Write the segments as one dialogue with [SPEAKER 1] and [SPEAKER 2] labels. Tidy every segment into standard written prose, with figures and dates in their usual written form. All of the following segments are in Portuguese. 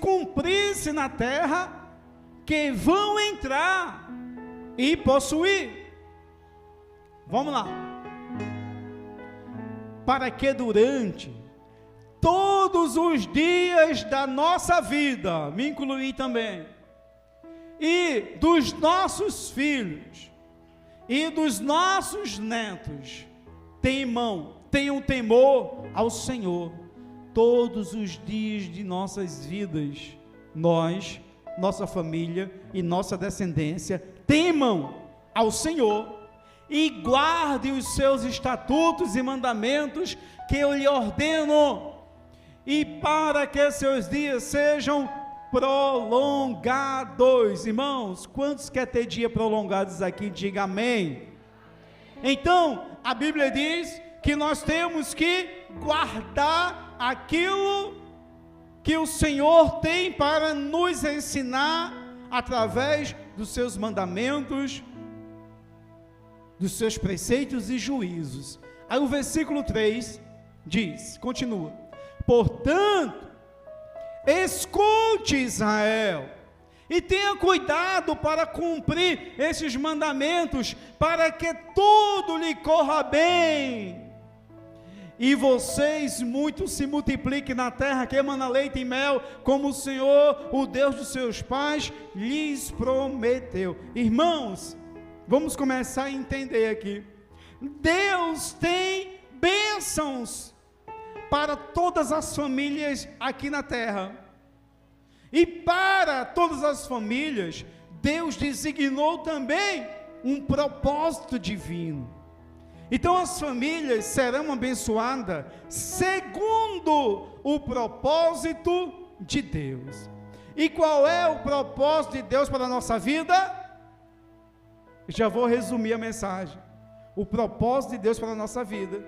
[SPEAKER 1] cumprisse na terra, que vão entrar e possuir. Vamos lá. Para que durante todos os dias da nossa vida, me incluí também, e dos nossos filhos, e dos nossos netos, tenham temor ao Senhor, todos os dias de nossas vidas, nós, nossa família e nossa descendência, temam ao Senhor, e guardem os seus estatutos e mandamentos, que eu lhe ordeno, e para que seus dias sejam prolongados. Irmãos, quantos quer ter dias prolongados aqui? Diga amém. Então, a Bíblia diz que nós temos que guardar aquilo que o Senhor tem para nos ensinar, através dos seus mandamentos, dos seus preceitos e juízos. Aí o versículo 3 diz, continua: portanto, escute, Israel, e tenha cuidado para cumprir esses mandamentos, para que tudo lhe corra bem, e vocês muito se multipliquem na terra que emana leite e mel, como o Senhor, o Deus dos seus pais, lhes prometeu. Irmãos, vamos começar a entender aqui. Deus tem bênçãos para todas as famílias aqui na terra, e para todas as famílias, Deus designou também um propósito divino. Então as famílias serão abençoadas segundo o propósito de Deus. E qual é o propósito de Deus para a nossa vida? Já vou resumir a mensagem. O propósito de Deus para a nossa vida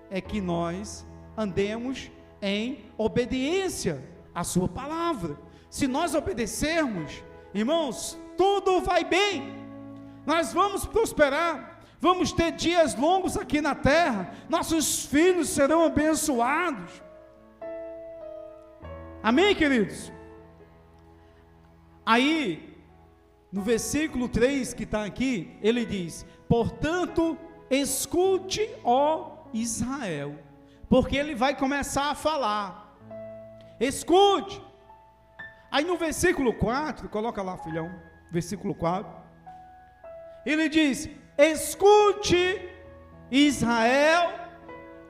[SPEAKER 1] é que nós andemos em obediência à sua palavra. Se nós obedecermos, irmãos, tudo vai bem, nós vamos prosperar, vamos ter dias longos aqui na terra, nossos filhos serão abençoados. Amém, queridos? Aí, no versículo 3 que está aqui, ele diz: portanto, escute, ó Israel, porque ele vai começar a falar, escute. Aí no versículo 4, coloca lá, filhão, versículo 4, ele diz: escute, Israel,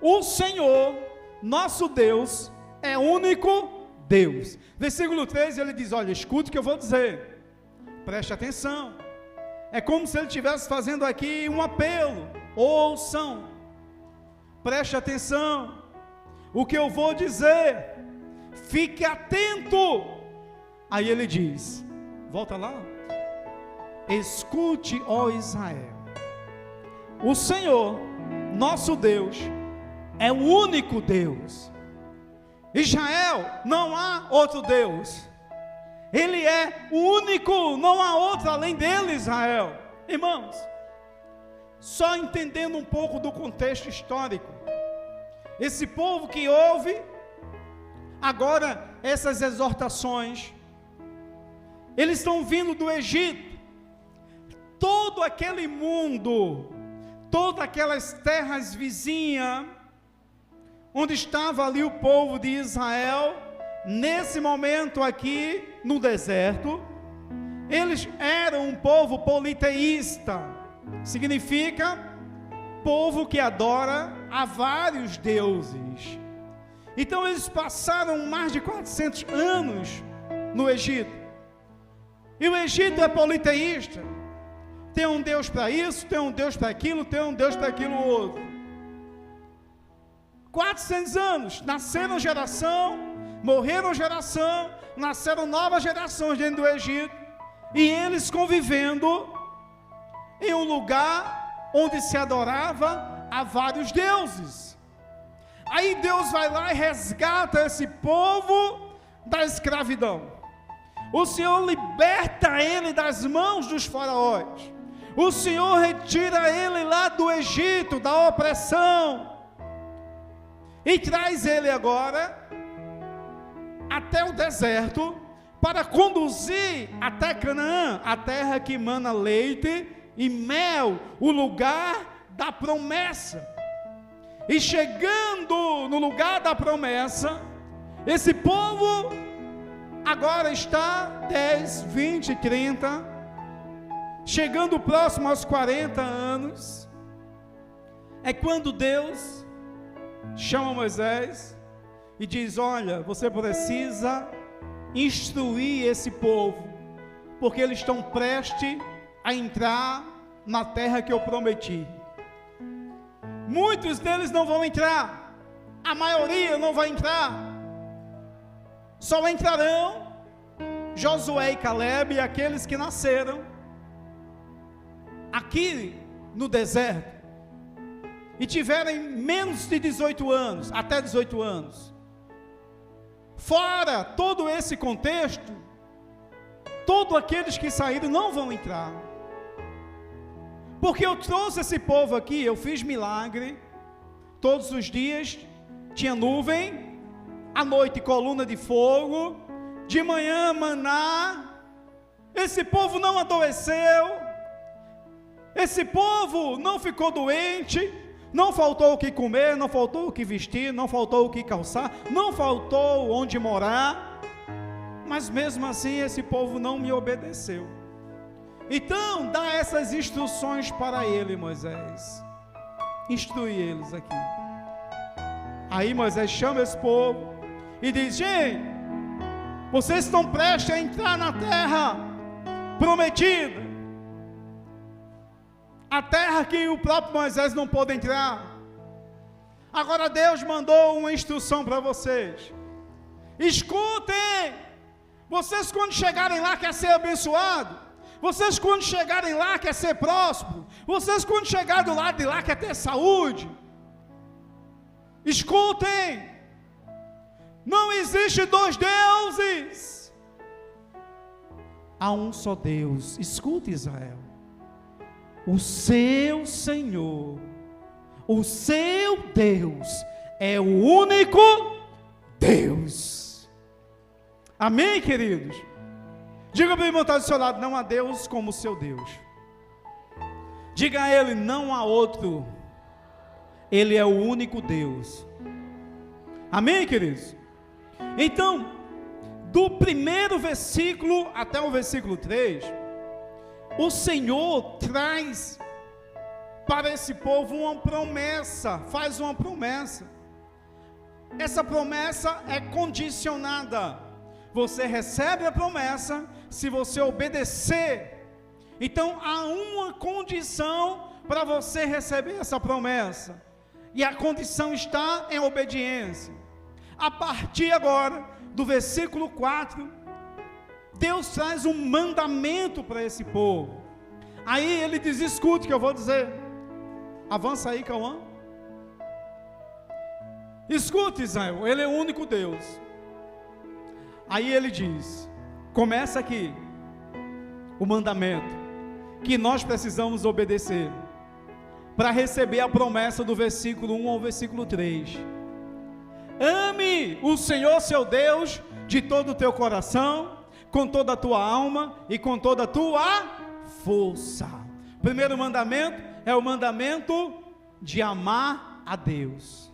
[SPEAKER 1] o Senhor, nosso Deus, é único Deus. Versículo 3, ele diz: olha, escute o que eu vou dizer, preste atenção, é como se ele estivesse fazendo aqui um apelo, ouçam, preste atenção, o que eu vou dizer, fique atento. Aí ele diz, volta lá, escute, ó Israel, o Senhor, nosso Deus, é o único Deus. Israel, não há outro Deus, Ele é o único, não há outro além dele, Israel. Irmãos, só entendendo um pouco do contexto histórico, esse povo que ouve agora essas exortações, eles estão vindo do Egito, todo aquele mundo, todas aquelas terras vizinhas, onde estava ali o povo de Israel, nesse momento aqui no deserto, eles eram um povo politeísta, significa povo que adora a vários deuses. Então eles passaram mais de 400 anos no Egito, e o Egito é politeísta, tem um Deus para isso, tem um Deus para aquilo, tem um Deus para aquilo outro. 400 anos, nasceram geração, morreram geração, nasceram novas gerações dentro do Egito, e eles convivendo em um lugar onde se adorava a vários deuses. Aí Deus vai lá e resgata esse povo da escravidão. O Senhor liberta ele das mãos dos faraós. O Senhor retira ele lá do Egito, da opressão, e traz ele agora até o deserto, para conduzir até Canaã, a terra que mana leite e mel, o lugar da promessa. E chegando no lugar da promessa, esse povo agora está 10, 20, 30, chegando próximo aos 40 anos, é quando Deus chama Moisés e diz: olha, você precisa instruir esse povo, porque eles estão prestes a entrar na terra que eu prometi. Muitos deles não vão entrar, a maioria não vai entrar, só entrarão Josué e Caleb e aqueles que nasceram aqui no deserto e tiverem menos de 18 anos, até 18 anos. Fora todo esse contexto, todos aqueles que saíram não vão entrar, porque eu trouxe esse povo aqui, eu fiz milagre, todos os dias tinha nuvem, à noite coluna de fogo, de manhã maná, esse povo não adoeceu, esse povo não ficou doente, não faltou o que comer, não faltou o que vestir, não faltou o que calçar, não faltou onde morar, mas mesmo assim esse povo não me obedeceu. Então dá essas instruções para ele, Moisés, instrui eles aqui. Aí Moisés chama esse povo e diz: gente, vocês estão prestes a entrar na terra prometida, a terra que o próprio Moisés não pôde entrar. Agora Deus mandou uma instrução para vocês. Escutem, vocês quando chegarem lá quer ser abençoado, vocês quando chegarem lá quer ser próspero, vocês quando chegarem do lado de lá quer ter saúde. Escutem, não existe dois deuses, há um só Deus. Escute, Israel, o seu Senhor, o seu Deus é o único Deus. Amém, queridos? Diga para o irmão que está do seu lado: não há Deus como o seu Deus. Diga a ele: não há outro, ele é o único Deus. Amém, queridos? Então, do primeiro versículo até o versículo 3, o Senhor traz para esse povo uma promessa, faz uma promessa. Essa promessa é condicionada. Você recebe a promessa se você obedecer. Então há uma condição para você receber essa promessa, e a condição está em obediência. A partir agora do versículo 4, Deus traz um mandamento para esse povo. Aí ele diz: escute o que eu vou dizer. Avança aí, Cauã. Escute, Israel, ele é o único Deus. Aí ele diz, começa aqui o mandamento que nós precisamos obedecer para receber a promessa do versículo 1 ao versículo 3. Ame o Senhor seu Deus de todo o teu coração, com toda a tua alma e com toda a tua força. Primeiro mandamento é o mandamento de amar a Deus.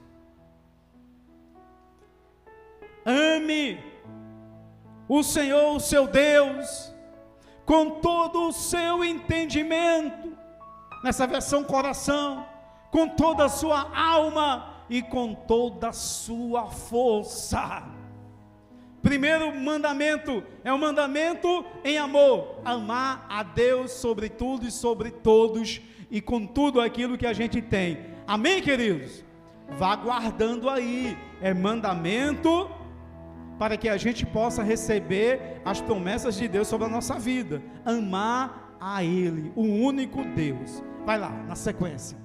[SPEAKER 1] Ame o Senhor, o seu Deus, com todo o seu entendimento, nessa versão coração, com toda a sua alma e com toda a sua força. Primeiro mandamento é o mandamento em amor, amar a Deus sobre tudo e sobre todos e com tudo aquilo que a gente tem. Amém, queridos? Vá guardando aí, é mandamento para que a gente possa receber as promessas de Deus sobre a nossa vida. Amar a Ele, o único Deus. Vai lá, na sequência.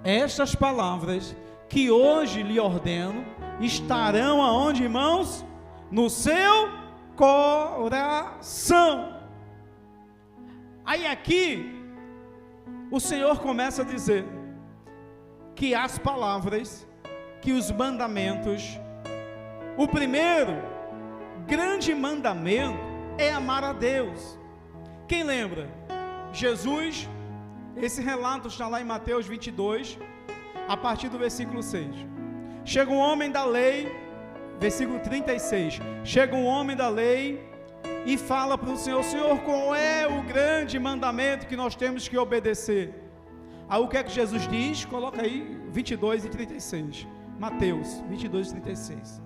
[SPEAKER 1] Estas palavras que hoje lhe ordeno estarão aonde, irmãos? No seu coração. Aí aqui o Senhor começa a dizer que as palavras que os mandamentos, o primeiro grande mandamento é amar a Deus. Quem lembra? Jesus, esse relato está lá em Mateus 22, a partir do versículo 6. Chega um homem da lei, versículo 36, chega um homem da lei e fala para o Senhor: Senhor, qual é o grande mandamento que nós temos que obedecer? Aí o que é que Jesus diz? Coloca aí 22 e 36, Mateus 22 e 36.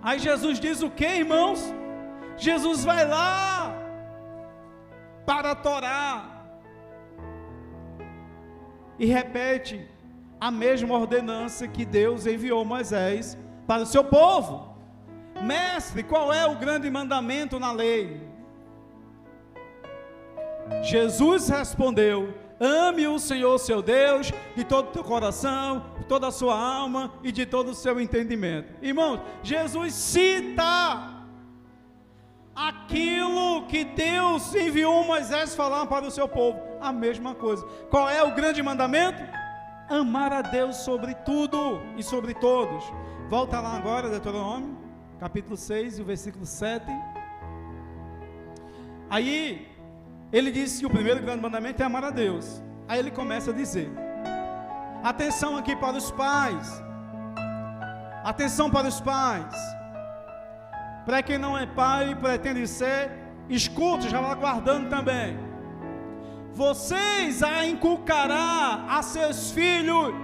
[SPEAKER 1] Aí Jesus diz o que, irmãos? Jesus vai lá para a Torá e repete a mesma ordenança que Deus enviou Moisés para o seu povo. Mestre, qual é o grande mandamento na lei? Jesus respondeu: ame o Senhor seu Deus de todo o teu coração, de toda a sua alma e de todo o seu entendimento. Irmãos, Jesus cita aquilo que Deus enviou Moisés falar para o seu povo, a mesma coisa. Qual é o grande mandamento? Amar a Deus sobre tudo e sobre todos. Volta lá agora, Deuteronômio, capítulo 6, o versículo 7. Aí, ele disse que o primeiro grande mandamento é amar a Deus. Aí ele começa a dizer, atenção aqui para os pais, atenção para os pais, para quem não é pai e pretende ser, escute, já vai guardando também. Vocês a inculcará a seus filhos,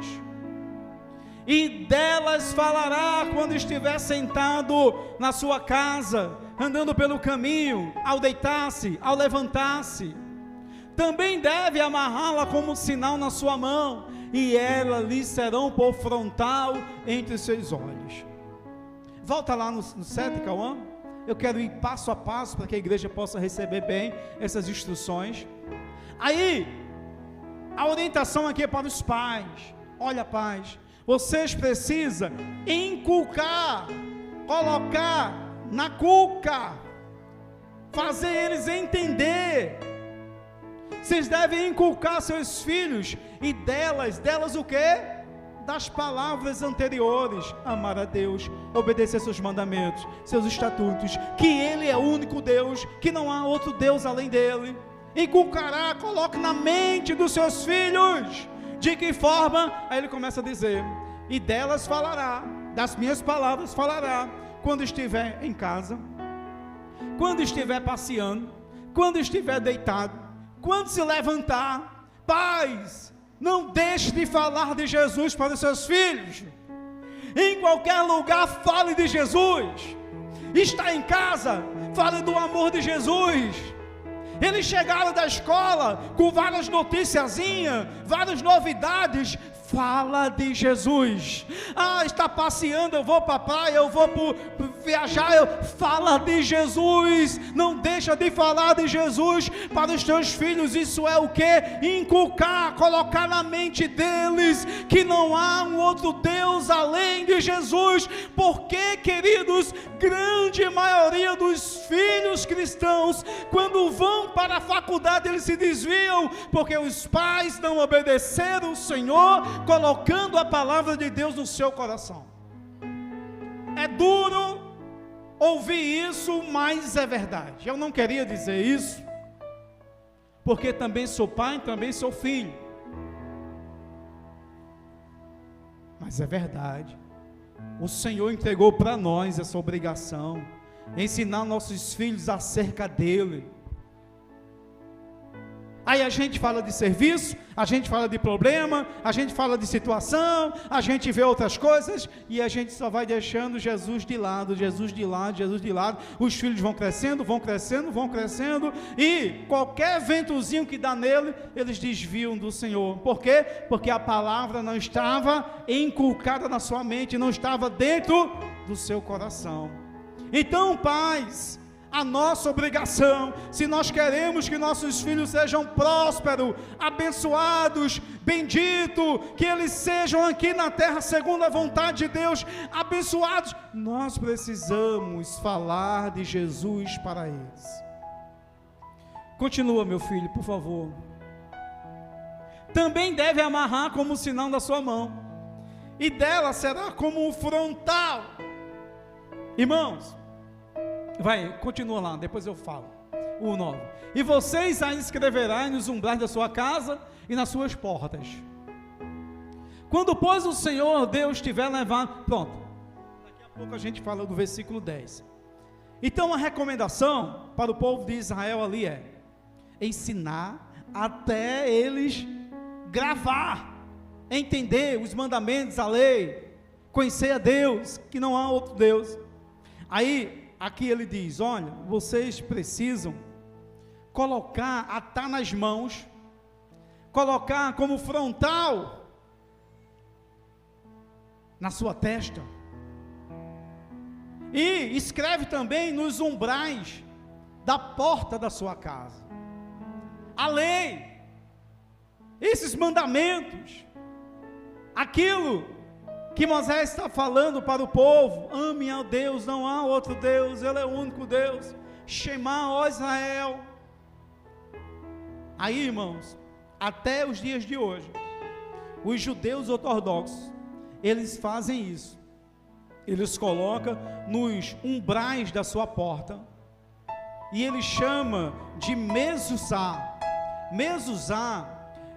[SPEAKER 1] e delas falará quando estiver sentado na sua casa, andando pelo caminho, ao deitar-se, ao levantar-se. Também deve amarrá-la como sinal na sua mão, e ela lhe serão por frontal entre os seus olhos. Volta lá no 7, Cauã. Eu quero ir passo a passo para que a igreja possa receber bem essas instruções. Aí, a orientação aqui é para os pais. Olha, pais, vocês precisam inculcar, colocar na cuca, fazer eles entender. Vocês devem inculcar seus filhos, e delas o quê? Das palavras anteriores: amar a Deus, obedecer seus mandamentos, seus estatutos, que Ele é o único Deus, que não há outro Deus além dEle. Inculcará, coloque na mente dos seus filhos. De que forma? Aí ele começa a dizer: e delas falará, das minhas palavras falará, quando estiver em casa, quando estiver passeando, quando estiver deitado, quando se levantar. Pais, não deixe de falar de Jesus para os seus filhos. Em qualquer lugar fale de Jesus. Está em casa, fale do amor de Jesus. Eles chegaram da escola com várias noticiazinhas, várias novidades. Fala de Jesus. Ah, está passeando, eu vou para a praia, eu vou viajar. Fala de Jesus. Não deixa de falar de Jesus para os teus filhos. Isso é o que? Inculcar, colocar na mente deles que não há um outro Deus além de Jesus. Porque, queridos, grande maioria dos filhos cristãos, quando vão para a faculdade, eles se desviam, porque os pais não obedeceram o Senhor, colocando a palavra de Deus no seu coração. É duro ouvir isso, mas é verdade. Eu não queria dizer isso, porque também sou pai, também sou filho, mas é verdade. O Senhor entregou para nós essa obrigação, ensinar nossos filhos acerca dele. Aí a gente fala de serviço, a gente fala de problema, a gente fala de situação, a gente vê outras coisas, e a gente só vai deixando Jesus de lado, Jesus de lado, Jesus de lado. Os filhos vão crescendo, vão crescendo, vão crescendo, e qualquer ventozinho que dá nele, eles desviam do Senhor. Por quê? Porque a palavra não estava inculcada na sua mente, não estava dentro do seu coração. Então, pais, a nossa obrigação, se nós queremos que nossos filhos sejam prósperos, abençoados, benditos, que eles sejam aqui na terra segundo a vontade de Deus, abençoados, nós precisamos falar de Jesus para eles. Continua, meu filho, por favor. Também deve amarrar como sinal da sua mão, e dela será como um frontal. Irmãos, continua lá, depois eu falo. O 9. E vocês a escreverão nos umbrais da sua casa e nas suas portas. Quando, pois, o Senhor Deus tiver levado... Pronto. Daqui a pouco a gente fala do versículo 10. Então, a recomendação para o povo de Israel ali é ensinar até eles gravar, entender os mandamentos, a lei, conhecer a Deus, que não há outro Deus. Aí, aqui ele diz, olha, vocês precisam colocar, atar nas mãos, colocar como frontal na sua testa, e escreve também nos umbrais da porta da sua casa, a lei, esses mandamentos, aquilo que Moisés está falando para o povo: ame a Deus, não há outro Deus, Ele é o único Deus, Shema, ó Israel. Aí, irmãos, até os dias de hoje, os judeus ortodoxos, eles fazem isso, eles colocam nos umbrais da sua porta, e ele chama de mezuzá. Mezuzá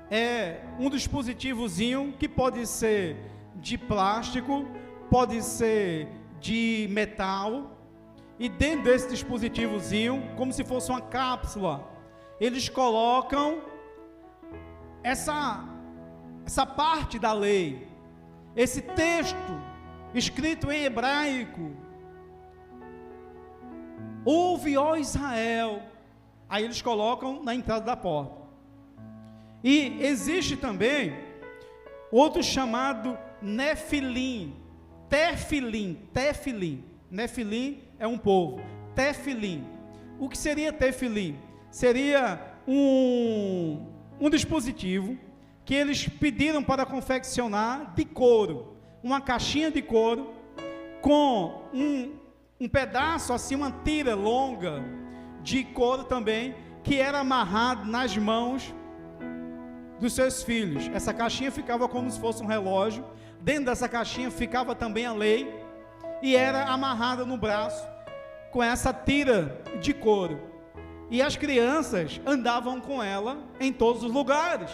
[SPEAKER 1] é um dispositivozinho que pode ser de plástico, pode ser de metal, e dentro desse dispositivozinho, como se fosse uma cápsula, eles colocam essa parte da lei, esse texto escrito em hebraico. Ouve, ó Israel. Aí eles colocam na entrada da porta. E existe também outro chamado Nefilim, Tefilim. Nefilim é um povo. Tefilim. O que seria Tefilim? Seria um dispositivo que eles pediram para confeccionar de couro, uma caixinha de couro com um pedaço assim, uma tira longa de couro também, que era amarrado nas mãos dos seus filhos. Essa caixinha ficava como se fosse um relógio, dentro dessa caixinha ficava também a lei, e era amarrada no braço com essa tira de couro, e as crianças andavam com ela em todos os lugares,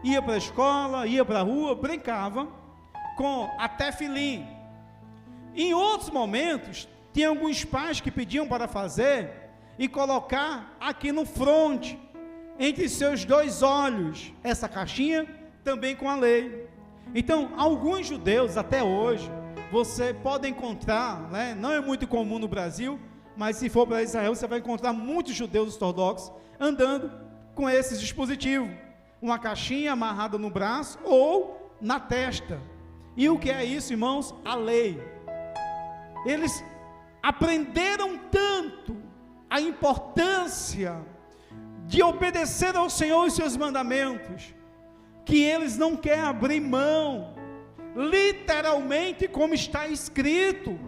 [SPEAKER 1] ia para a escola, ia para a rua, brincava com a tefilim. Em outros momentos, tinha alguns pais que pediam para fazer e colocar aqui no fronte, entre seus dois olhos, essa caixinha também com a lei. Então, alguns judeus até hoje, você pode encontrar, né, não é muito comum no Brasil, mas se for para Israel, você vai encontrar muitos judeus ortodoxos andando com esses dispositivos, uma caixinha amarrada no braço ou na testa. E o que é isso, irmãos? A lei. Eles aprenderam tanto a importância de obedecer ao Senhor e seus mandamentos, que eles não querem abrir mão, literalmente como está escrito,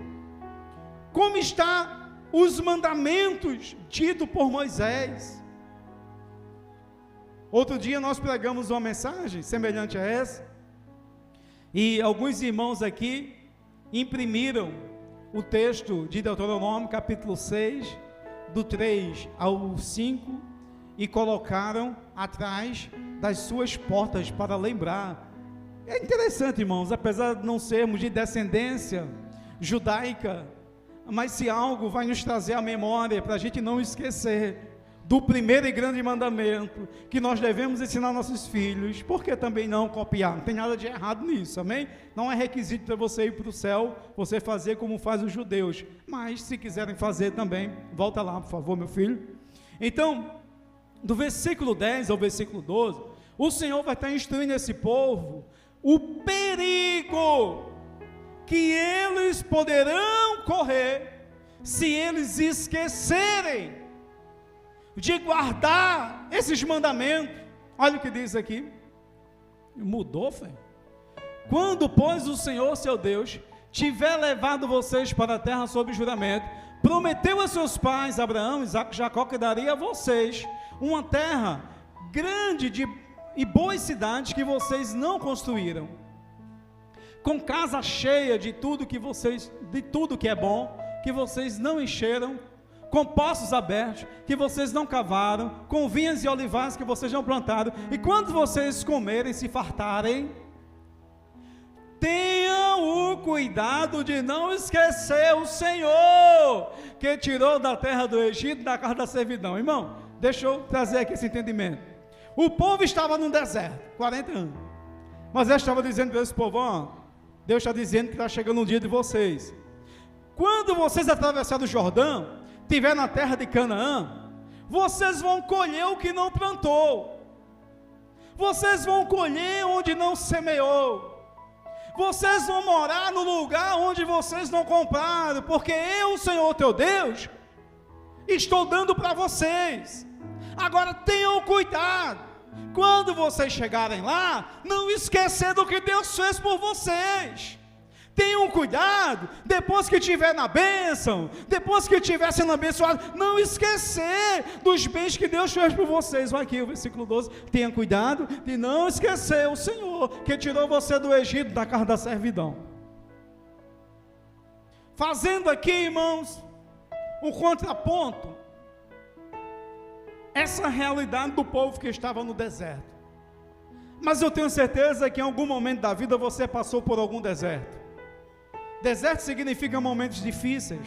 [SPEAKER 1] como está os mandamentos ditos por Moisés. Outro dia nós pregamos uma mensagem semelhante a essa, e alguns irmãos aqui imprimiram o texto de Deuteronômio capítulo 6, do 3 ao 5, e colocaram atrás das suas portas para lembrar. É interessante, irmãos, apesar de não sermos de descendência judaica, mas se algo vai nos trazer à memória, para a gente não esquecer do primeiro e grande mandamento, que nós devemos ensinar nossos filhos, porque também não copiar, não tem nada de errado nisso, amém? Não é requisito para você ir para o céu, você fazer como faz os judeus, mas se quiserem fazer também, volta lá por favor, meu filho. Então, do versículo 10 ao versículo 12, o Senhor vai estar instruindo esse povo, o perigo que eles poderão correr, se eles esquecerem de guardar esses mandamentos. Olha o que diz aqui, mudou, filho. Quando, pois, o Senhor, seu Deus, tiver levado vocês para a terra sob juramento, prometeu a seus pais, Abraão, Isaque e Jacó, que daria a vocês uma terra grande e boas cidades que vocês não construíram. com casa cheia de tudo que é bom, que vocês não encheram, com poços abertos, que vocês não cavaram, com vinhas e olivais que vocês não plantaram, e quando vocês comerem e se fartarem, tenham o cuidado de não esquecer o Senhor, que tirou da terra do Egito, da casa da servidão. Irmão, deixa eu trazer aqui esse entendimento. O povo estava no deserto, 40 anos, mas Deus estava dizendo para esse povo, ó, Deus está dizendo que está chegando um dia de vocês. Quando vocês atravessarem o Jordão, estiver na terra de Canaã, vocês vão colher o que não plantou, vocês vão colher onde não semeou, vocês vão morar no lugar onde vocês não compraram, porque eu, Senhor teu Deus, estou dando para vocês. Agora tenham cuidado, quando vocês chegarem lá, não esquecer do que Deus fez por vocês. Tenham cuidado, depois que estiver na bênção, depois que estiver sendo abençoado, não esquecer dos bens que Deus fez por vocês. Vai aqui o versículo 12, tenha cuidado de não esquecer o Senhor, que tirou você do Egito, da casa da servidão. Fazendo aqui, irmãos, um contraponto, essa realidade do povo que estava no deserto. Mas eu tenho certeza que em algum momento da vida você passou por algum deserto. Deserto significa momentos difíceis.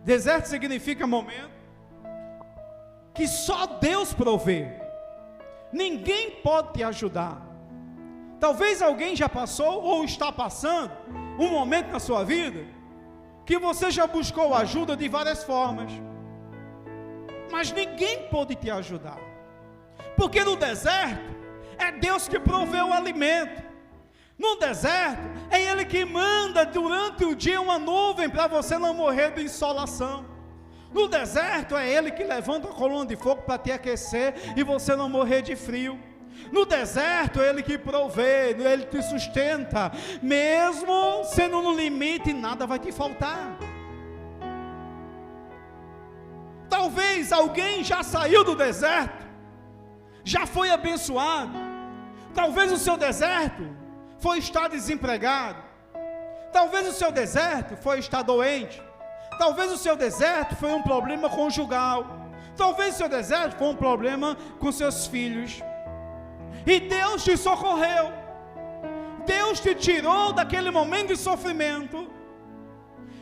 [SPEAKER 1] Deserto significa momento que só Deus provê. Ninguém pode te ajudar. Talvez alguém já passou ou está passando um momento na sua vida que você já buscou ajuda de várias formas, mas ninguém pode te ajudar, porque no deserto é Deus que provê o alimento. No deserto, é Ele que manda durante o dia uma nuvem para você não morrer de insolação. No deserto, é Ele que levanta a coluna de fogo para te aquecer e você não morrer de frio. No deserto, é Ele que provê, Ele te sustenta, mesmo sendo no limite, nada vai te faltar. Talvez alguém já saiu do deserto, já foi abençoado. Talvez o seu deserto foi estar desempregado, talvez o seu deserto foi estar doente, talvez o seu deserto foi um problema conjugal, talvez o seu deserto foi um problema com seus filhos, e Deus te socorreu, Deus te tirou daquele momento de sofrimento,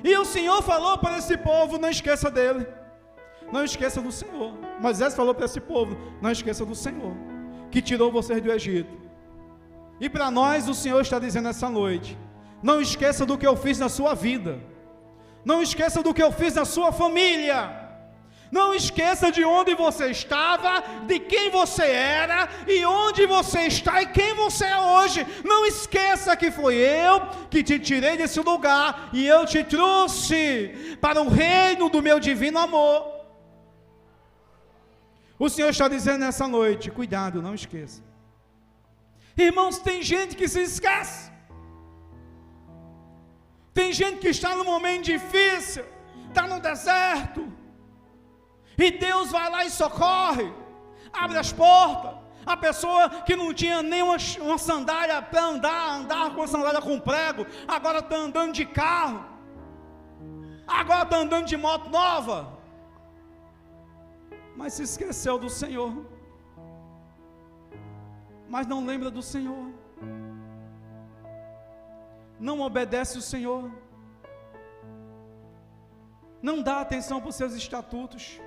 [SPEAKER 1] e o Senhor falou para esse povo, não esqueça dele, não esqueça do Senhor. Moisés falou para esse povo, não esqueça do Senhor, que tirou vocês do Egito. E para nós o Senhor está dizendo essa noite, não esqueça do que eu fiz na sua vida, não esqueça do que eu fiz na sua família, não esqueça de onde você estava, de quem você era, e onde você está e quem você é hoje. Não esqueça que foi eu que te tirei desse lugar, e eu te trouxe para o reino do meu divino amor. O Senhor está dizendo nessa noite, cuidado, não esqueça. Irmãos, tem gente que se esquece, tem gente que está num momento difícil, está no deserto, e Deus vai lá e socorre, abre as portas. A pessoa que não tinha nem uma sandália para andar com a sandália com prego, agora está andando de carro, agora está andando de moto nova, mas se esqueceu do Senhor, mas não lembra do Senhor, não obedece o Senhor, não dá atenção para os seus estatutos.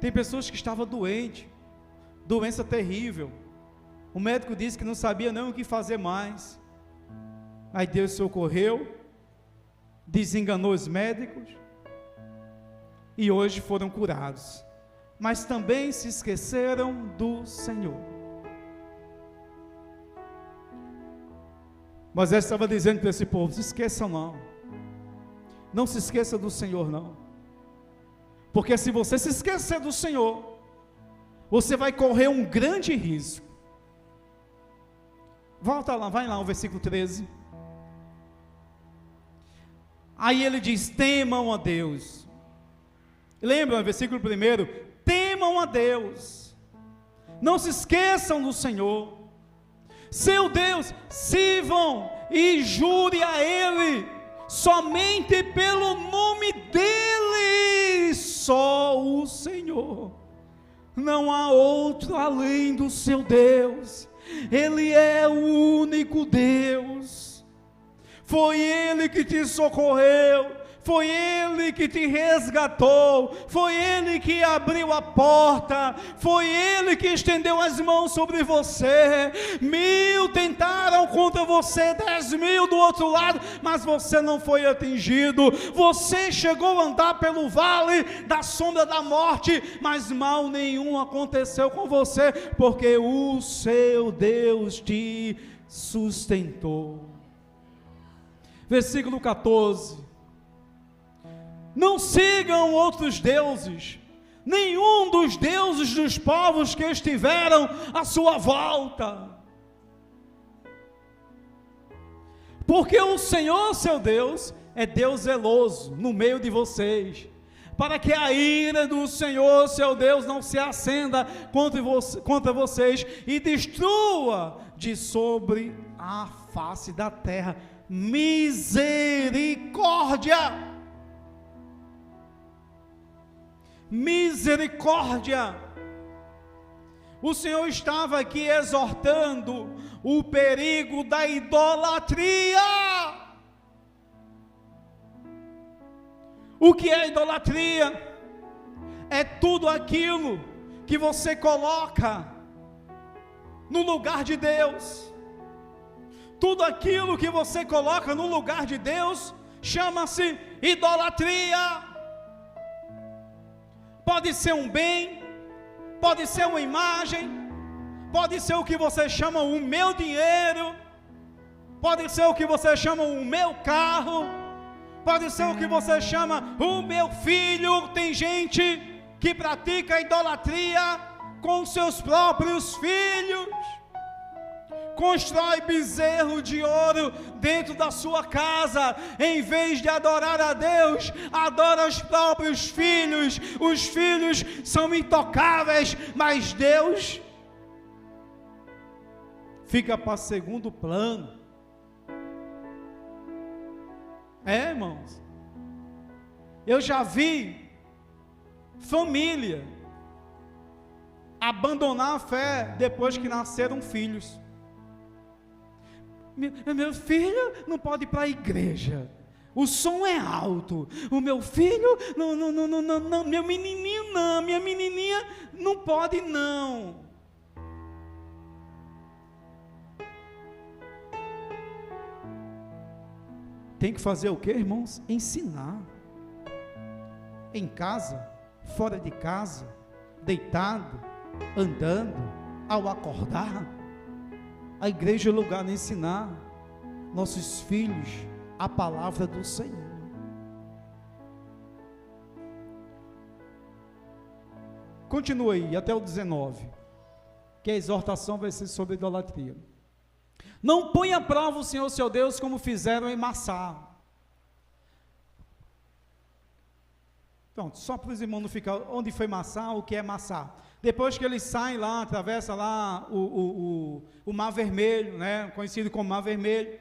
[SPEAKER 1] Tem pessoas que estavam doentes, doença terrível, o médico disse que não sabia nem o que fazer mais, aí Deus socorreu, desenganou os médicos, e hoje foram curados, mas também se esqueceram do Senhor. Moisés estava dizendo para esse povo, não se esqueçam não se esqueça do Senhor não, porque se você se esquecer do Senhor, você vai correr um grande risco. Volta lá, vai lá o versículo 13, aí ele diz, temam a Deus. Lembra, versículo 1, temam a Deus, não se esqueçam do Senhor, seu Deus, sirvam e jure a Ele, somente pelo nome dEle, só o Senhor. Não há outro além do seu Deus. Ele é o único Deus. Foi Ele que te socorreu, foi Ele que te resgatou, foi Ele que abriu a porta, foi Ele que estendeu as mãos sobre você. 1000 tentaram contra você, 10.000 do outro lado, mas você não foi atingido. Você chegou a andar pelo vale da sombra da morte, mas mal nenhum aconteceu com você, porque o seu Deus te sustentou. Versículo 14: não sigam outros deuses, nenhum dos deuses dos povos que estiveram à sua volta, porque o Senhor seu Deus é Deus zeloso no meio de vocês, para que a ira do Senhor seu Deus não se acenda contra vocês e destrua de sobre a face da terra. Misericórdia, misericórdia. O Senhor estava aqui exortando o perigo da idolatria. O que é idolatria? É tudo aquilo que você coloca no lugar de Deus. Tudo aquilo que você coloca no lugar de Deus chama-se idolatria. Pode ser um bem, pode ser uma imagem, pode ser o que você chama o meu dinheiro, pode ser o que você chama o meu carro, pode ser o que você chama o meu filho. Tem gente que pratica idolatria com seus próprios filhos. Constrói bezerro de ouro dentro da sua casa, em vez de adorar a Deus, adora os próprios filhos. Os filhos são intocáveis, mas Deus fica para segundo plano. Irmãos, eu já vi família abandonar a fé depois que nasceram filhos. Meu filho não pode ir para a igreja, o som é alto. O meu filho, não, meu menininho não, minha menininha não pode não. Tem que fazer o que, irmãos? Ensinar. Em casa, fora de casa, deitado, andando, ao acordar. A igreja é o lugar de ensinar nossos filhos a palavra do Senhor. Continua aí, até o 19, que a exortação vai ser sobre idolatria. Não ponha à prova o Senhor seu Deus como fizeram em Massá. Pronto, só para os irmãos não ficarem, onde foi Massá, o que é Massá? Depois que eles saem lá, atravessa lá o Mar Vermelho, né, conhecido como Mar Vermelho,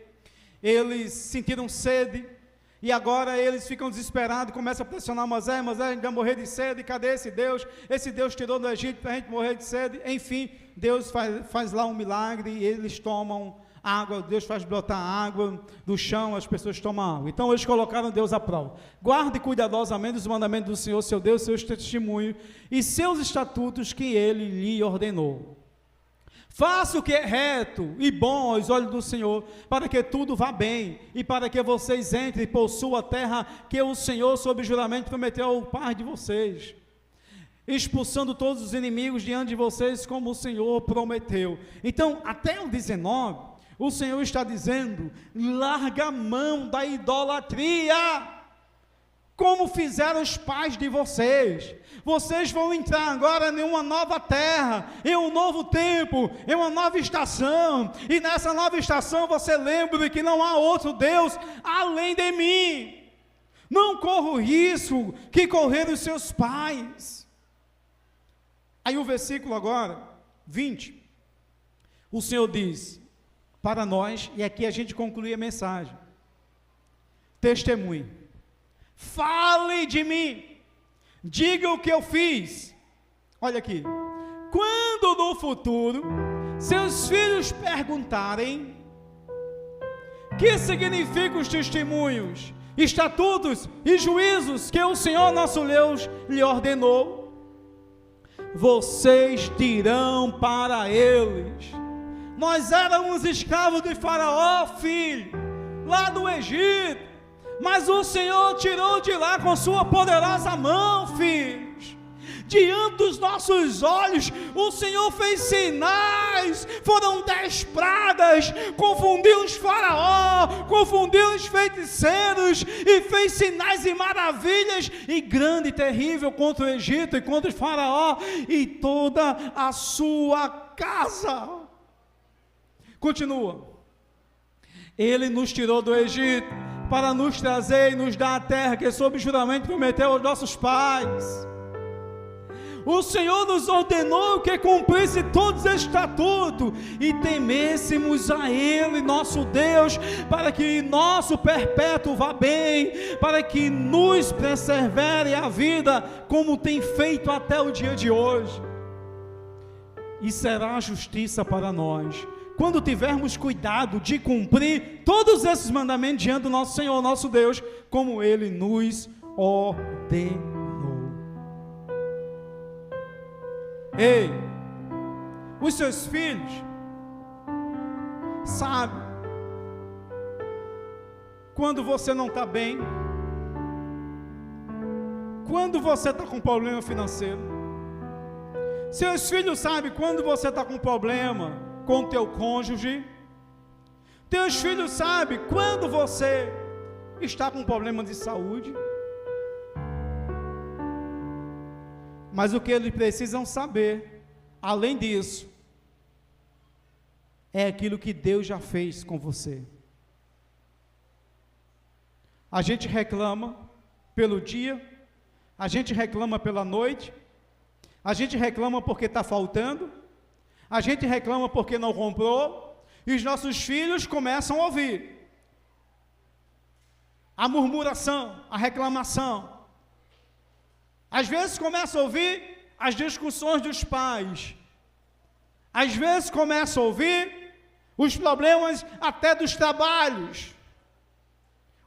[SPEAKER 1] eles sentiram sede, e agora eles ficam desesperados, começam a pressionar Moisés, a gente vai morrer de sede, cadê esse Deus? Esse Deus tirou do Egito para a gente morrer de sede. Enfim, Deus faz lá um milagre, e eles tomam água, Deus faz brotar água do chão, as pessoas tomam água. Então eles colocaram Deus à prova. Guarde cuidadosamente os mandamentos do Senhor seu Deus, seus testemunhos e seus estatutos que Ele lhe ordenou. Faça o que é reto e bom aos olhos do Senhor, para que tudo vá bem, e para que vocês entrem e possuam a terra que o Senhor, sob juramento, prometeu ao pai de vocês, expulsando todos os inimigos diante de vocês, como o Senhor prometeu. Então, até o 19, o Senhor está dizendo: larga a mão da idolatria, como fizeram os pais de vocês. Vocês vão entrar agora em uma nova terra, em um novo tempo, em uma nova estação, e nessa nova estação você lembre que não há outro Deus além de mim. Não corra o risco que correram os seus pais. Aí o versículo agora, 20, o Senhor diz: para nós, e aqui a gente conclui a mensagem. Testemunhe. Fale de mim. Diga o que eu fiz. Olha aqui. Quando no futuro seus filhos perguntarem o que significam os testemunhos, estatutos e juízos que o Senhor nosso Deus lhe ordenou, vocês dirão para eles: nós éramos escravos de Faraó, filho, lá do Egito, mas o Senhor tirou de lá com sua poderosa mão, filhos. Diante dos nossos olhos, o Senhor fez sinais, foram 10 pragas, confundiu os faraó, confundiu os feiticeiros, e fez sinais e maravilhas, e grande e terrível contra o Egito e contra os faraó, e toda a sua casa. Continua. Ele nos tirou do Egito, para nos trazer e nos dar a terra que sob juramento prometeu aos nossos pais. O Senhor nos ordenou que cumprisse todos os estatutos e temêssemos a Ele, nosso Deus, para que nosso perpétuo vá bem, para que nos persevere a vida, como tem feito até o dia de hoje. E será justiça para nós, quando tivermos cuidado de cumprir todos esses mandamentos diante do nosso Senhor, nosso Deus, como Ele nos ordenou. Ei, os seus filhos sabem quando você não está bem, quando você está com problema financeiro. Seus filhos sabem quando você está com problema com teu cônjuge. Teus filhos sabem quando você está com problema de saúde. Mas o que eles precisam saber, além disso, é aquilo que Deus já fez com você. A gente reclama pelo dia, a gente reclama pela noite, a gente reclama porque está faltando, a gente reclama porque não comprou, e os nossos filhos começam a ouvir a murmuração, a reclamação. Às vezes começa a ouvir as discussões dos pais. Às vezes começa a ouvir os problemas até dos trabalhos.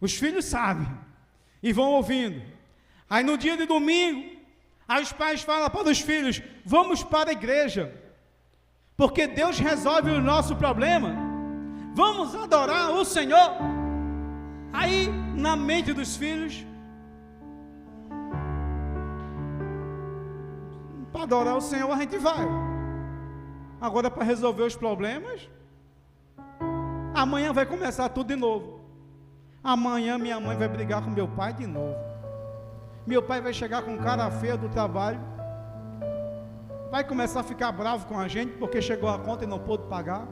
[SPEAKER 1] Os filhos sabem e vão ouvindo. Aí no dia de domingo, aí os pais falam para os filhos: vamos para a igreja, porque Deus resolve o nosso problema. Vamos adorar o Senhor. Aí na mente dos filhos: para adorar o Senhor a gente vai. Agora para resolver os problemas, amanhã vai começar tudo de novo. Amanhã minha mãe vai brigar com meu pai de novo. Meu pai vai chegar com cara feia do trabalho, vai começar a ficar bravo com a gente porque chegou a conta e não pôde pagar.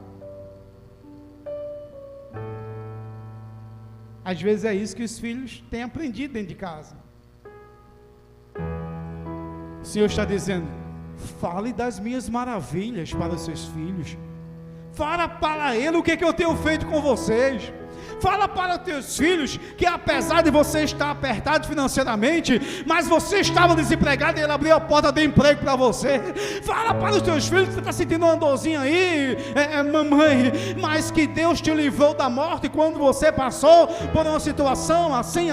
[SPEAKER 1] Às vezes é isso que os filhos têm aprendido dentro de casa. O Senhor está dizendo: fale das minhas maravilhas para os seus filhos. Fala para ele o que eu tenho feito com vocês. Fala para os teus filhos que apesar de você estar apertado financeiramente, mas você estava desempregado e ele abriu a porta de emprego para você. Fala para os teus filhos que você está sentindo uma dorzinha aí, mamãe, mas que Deus te livrou da morte quando você passou por uma situação assim.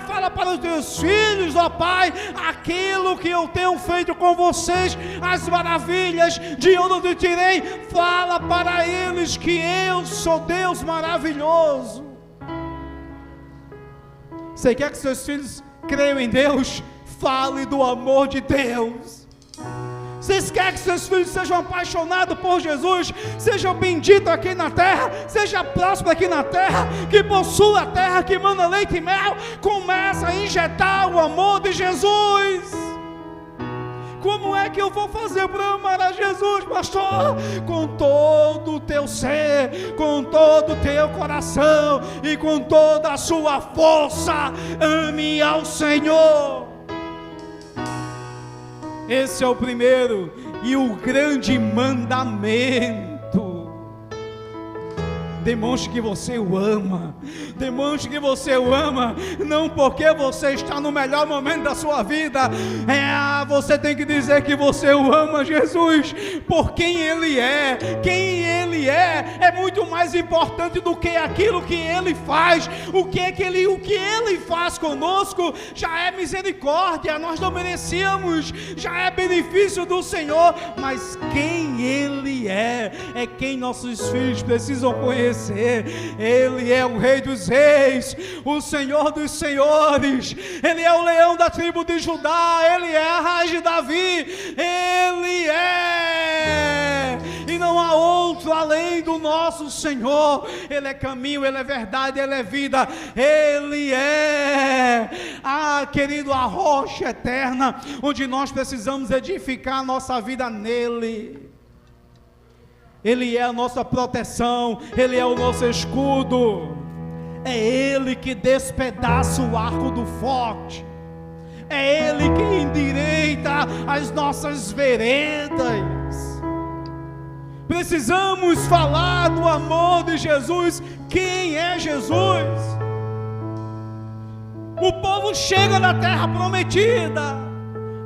[SPEAKER 1] Fala para os teus filhos, ó Pai, aquilo que eu tenho feito com vocês, as maravilhas de onde eu te tirei. Fala para eles que eu sou Deus maravilhoso. Você quer que seus filhos creiam em Deus? Fale do amor de Deus. Vocês querem que seus filhos sejam apaixonados por Jesus, sejam benditos aqui na terra, seja próspero aqui na terra, que possua a terra que manda leite e mel? Começa a injetar o amor de Jesus. Como é que eu vou fazer para amar a Jesus, pastor? Com todo o teu ser, com todo o teu coração e com toda a sua força, ame ao Senhor. Esse é o primeiro e o grande mandamento. demonstre que você o ama. Demonstre que você o ama, não porque você está no melhor momento da sua vida. Você tem que dizer que você o ama, Jesus, por quem Ele é. Quem Ele é muito mais importante do que aquilo que Ele faz. O que Ele faz conosco já é misericórdia, nós não merecíamos, já é benefício do Senhor, mas quem Ele é quem nossos filhos precisam conhecer. Ele é o Rei dos Reis, o Senhor dos Senhores, Ele é o leão da tribo de Judá, Ele é a raiz de Davi, Ele é, e não há outro além do nosso Senhor. Ele é caminho, Ele é verdade, Ele é vida, Ele é, querido, a rocha eterna, onde nós precisamos edificar a nossa vida nele. Ele é a nossa proteção, Ele é o nosso escudo, é Ele que despedaça o arco do forte, é Ele que endireita as nossas veredas. Precisamos falar do amor de Jesus. Quem é Jesus? O povo chega na terra prometida,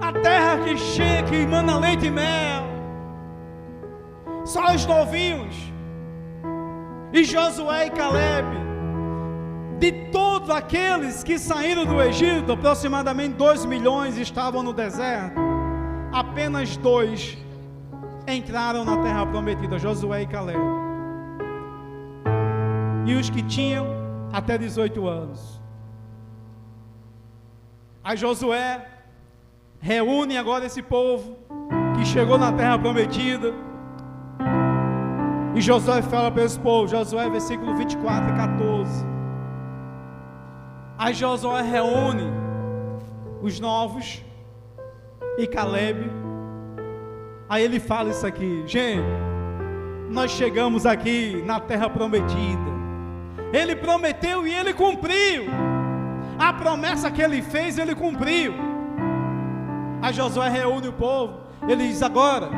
[SPEAKER 1] a terra que chega, que emana leite e mel, só os novinhos, e Josué e Caleb, de todos aqueles que saíram do Egito, aproximadamente 2 milhões estavam no deserto, apenas 2 entraram na terra prometida, Josué e Caleb, e os que tinham até 18 anos. Aí Josué reúne agora esse povo que chegou na terra prometida, e Josué fala para esse povo, Josué versículo 24 e 14, aí Josué reúne os novos e Caleb, aí ele fala isso aqui: gente, nós chegamos aqui na terra prometida, Ele prometeu e Ele cumpriu, a promessa que Ele fez, Ele cumpriu. Aí Josué reúne o povo, ele diz: agora,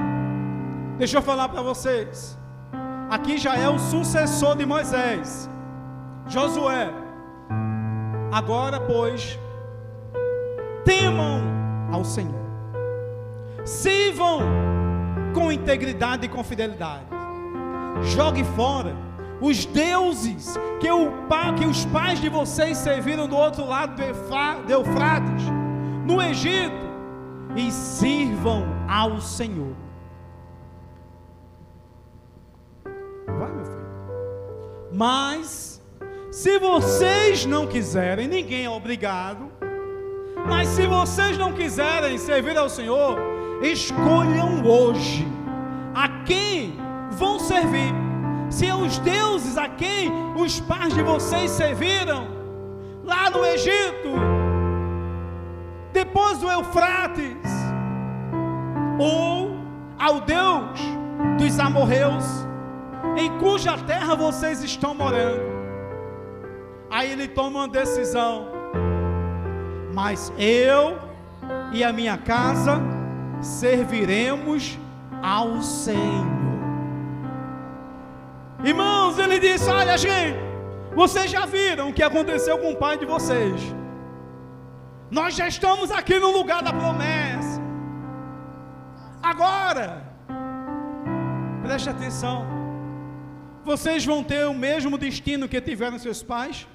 [SPEAKER 1] deixa eu falar para vocês, aqui já é o sucessor de Moisés, Josué, agora pois, temam ao Senhor, sirvam com integridade e com fidelidade, jogue fora os deuses que os pais de vocês serviram do outro lado do Eufrates, no Egito, e sirvam ao Senhor. Vai, meu filho. Mas se vocês não quiserem, ninguém é obrigado, mas se vocês não quiserem servir ao Senhor, escolham hoje a quem vão servir. Se é os deuses a quem os pais de vocês serviram lá no Egito, depois do Eufrates, ou ao Deus dos amorreus, em cuja terra vocês estão morando. Aí ele toma uma decisão: mas eu e a minha casa serviremos ao Senhor. Irmãos, ele disse: olha, gente, vocês já viram o que aconteceu com o pai de vocês. Nós já estamos aqui no lugar da promessa. Agora, preste atenção, vocês vão ter o mesmo destino que tiveram seus pais?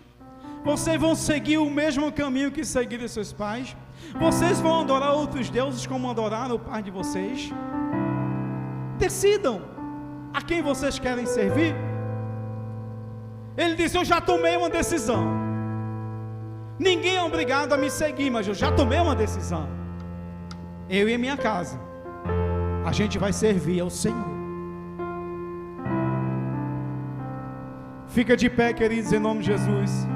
[SPEAKER 1] Vocês vão seguir o mesmo caminho que seguiram seus pais? Vocês vão adorar outros deuses como adoraram o pai de vocês? Decidam a quem vocês querem servir. Ele disse: eu já tomei uma decisão. Ninguém é obrigado a me seguir, mas eu já tomei uma decisão. Eu e minha casa, a gente vai servir ao Senhor. Fica de pé, queridos, em nome de Jesus.